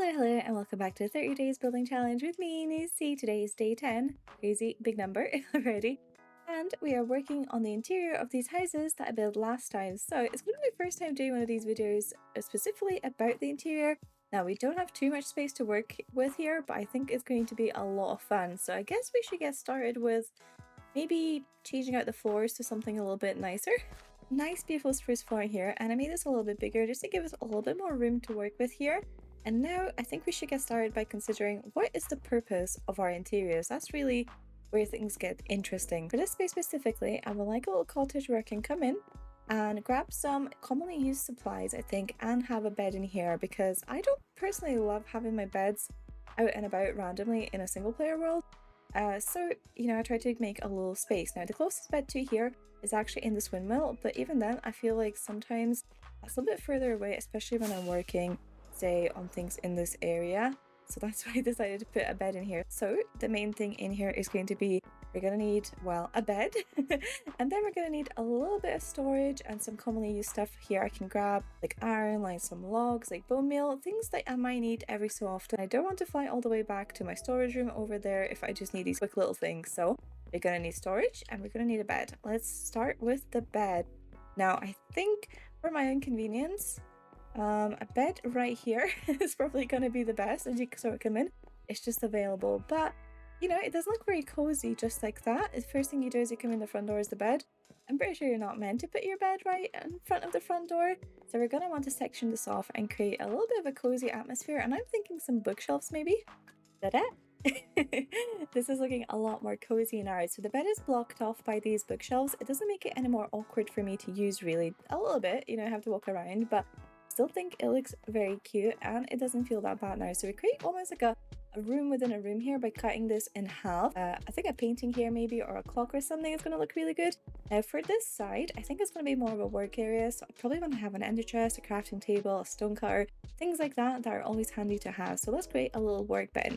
Hello, and welcome back to the 30 Days Building Challenge with me, Lucy. Today is day 10. Crazy, big number already. And we are working on the interior of these houses that I built last time. So it's going to be my first time doing one of these videos specifically about the interior. Now, we don't have too much space to work with here, but I think it's going to be a lot of fun. So I guess we should get started with maybe changing out the floors to something a little bit nicer. Nice, beautiful spruce floor here, and I made this a little bit bigger just to give us a little bit more room to work with here. And now I think we should get started by considering what is the purpose of our interiors. That's really where things get interesting. For this space specifically, I would like a little cottage where I can come in and grab some commonly used supplies, I think, and have a bed in here, because I don't personally love having my beds out and about randomly in a single player world. So, I tried to make a little space. Now, the closest bed to here is actually in this windmill, but even then, I feel like sometimes that's a little bit further away, especially when I'm working, say, on things in this area. So that's why I decided to put a bed in here. So the main thing in here is going to be, we're going to need, well, a bed, and then we're going to need a little bit of storage and some commonly used stuff here I can grab, like iron, like some logs, like bone meal, things that I might need every so often. I don't want to fly all the way back to my storage room over there if I just need these quick little things. So we're going to need storage and we're going to need a bed. Let's start with the bed. Now, I think for my own convenience, a bed right here is probably going to be the best. As you sort of come in, it's just available, but it doesn't look very cozy just like that. The first thing you do is you come in the front door is the bed. I'm pretty sure you're not meant to put your bed right in front of the front door, so we're going to want to section this off and create a little bit of a cozy atmosphere, and I'm thinking some bookshelves maybe. Ta-da! This is looking a lot more cozy now. So the bed is blocked off by these bookshelves. It doesn't make it any more awkward for me to use, really. A little bit, I have to walk around, but still think it looks very cute and it doesn't feel that bad now. So we create almost like a room within a room here by cutting this in half. I think a painting here maybe, or a clock or something is going to look really good. Now for this side, I think it's going to be more of a work area, so I probably want to have an ender chest, a crafting table, a stone cutter, things like that are always handy to have. So let's create a little workbench.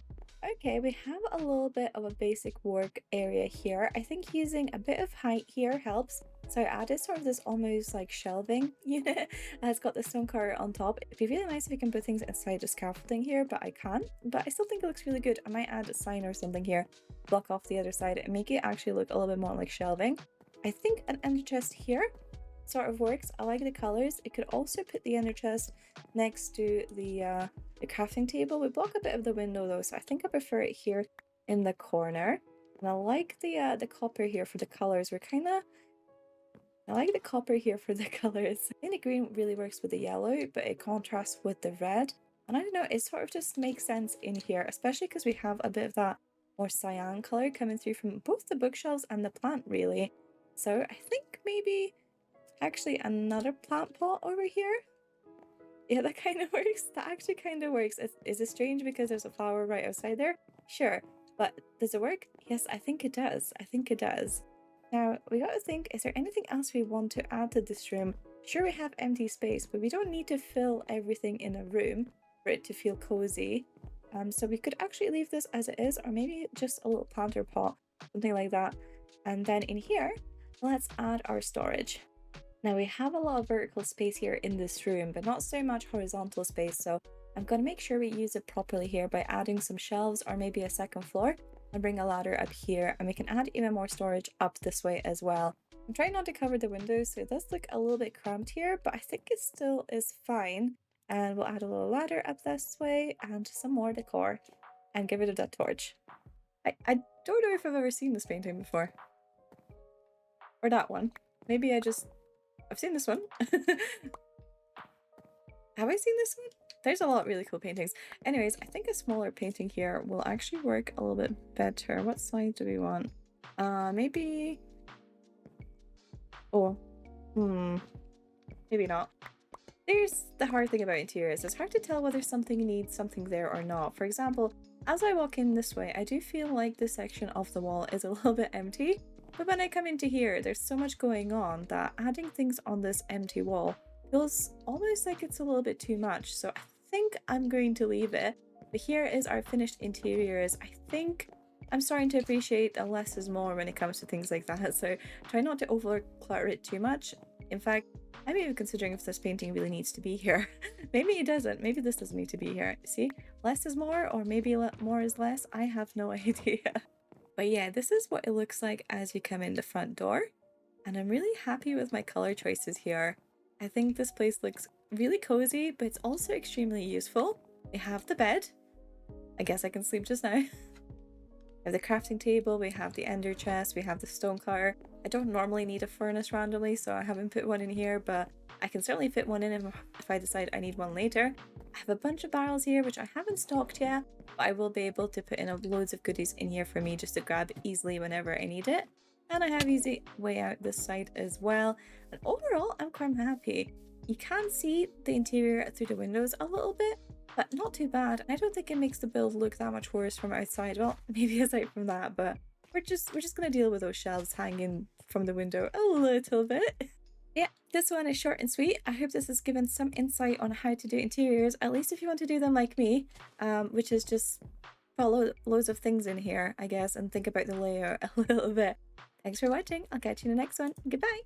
Okay, we have a little bit of a basic work area here. I think using a bit of height here helps. So I added sort of this almost like shelving unit. It's got the stone cutter on top. It'd be really nice if we can put things inside the scaffolding here, but I can't. But I still think it looks really good. I might add a sign or something here, block off the other side, and make it actually look a little bit more like shelving. I think an ender chest here sort of works. I like the colors. It could also put the ender chest next to the crafting table. We block a bit of the window though, so I think I prefer it here in the corner. And I like the copper here for the colors. I like the copper here for the colors. I think the green really works with the yellow, but it contrasts with the red. And I don't know, it sort of just makes sense in here, especially because we have a bit of that more cyan color coming through from both the bookshelves and the plant, really. So I think maybe actually another plant pot over here. Yeah, that kind of works. That actually kind of works. Is it strange because there's a flower right outside there? Sure. But does it work? Yes, I think it does. I think it does. Now, we gotta think, is there anything else we want to add to this room? Sure, we have empty space, but we don't need to fill everything in a room for it to feel cozy. So we could actually leave this as it is, or maybe just a little planter pot, something like that. And then in here, let's add our storage. Now we have a lot of vertical space here in this room, but not so much horizontal space, so I'm going to make sure we use it properly here by adding some shelves or maybe a second floor, and bring a ladder up here, and we can add even more storage up this way as well. I'm trying not to cover the windows, so it does look a little bit cramped here, but I think it still is fine. And we'll add a little ladder up this way and some more decor, and get rid of that torch. I don't know if I've ever seen this painting before. Or that one. Maybe I've seen this one. Have I seen this one? There's a lot of really cool paintings. Anyways, I think a smaller painting here will actually work a little bit better. What size do we want? Maybe... Oh. Maybe not. There's the hard thing about interiors. It's hard to tell whether something needs something there or not. For example, as I walk in this way, I do feel like this section of the wall is a little bit empty. But when I come into here, there's so much going on that adding things on this empty wall feels almost like it's a little bit too much. So I think I'm going to leave it. But here is our finished interiors. I think I'm starting to appreciate that less is more when it comes to things like that. So try not to over clutter it too much. In fact, I'm even considering if this painting really needs to be here. Maybe it doesn't. Maybe this doesn't need to be here. See, less is more, or maybe more is less. I have no idea. But yeah, this is what it looks like as you come in the front door. And I'm really happy with my color choices here. I think this place looks really cozy, but it's also extremely useful. We have the bed. I guess I can sleep just now. We have the crafting table, we have the ender chest, we have the stone cutter. I don't normally need a furnace randomly, so I haven't put one in here, but I can certainly fit one in if I decide I need one later. I have a bunch of barrels here, which I haven't stocked yet, but I will be able to put in loads of goodies in here for me just to grab easily whenever I need it. And I have easy way out this side as well. And overall, I'm quite happy. You can see the interior through the windows a little bit, but not too bad. I don't think it makes the build look that much worse from outside. Well, maybe aside from that, but we're just gonna deal with those shelves hanging from the window a little bit. Yeah, this one is short and sweet. I hope this has given some insight on how to do interiors, at least if you want to do them like me, which is just follow loads of things in here, I guess, and think about the layout a little bit. Thanks for watching. I'll catch you in the next one. Goodbye.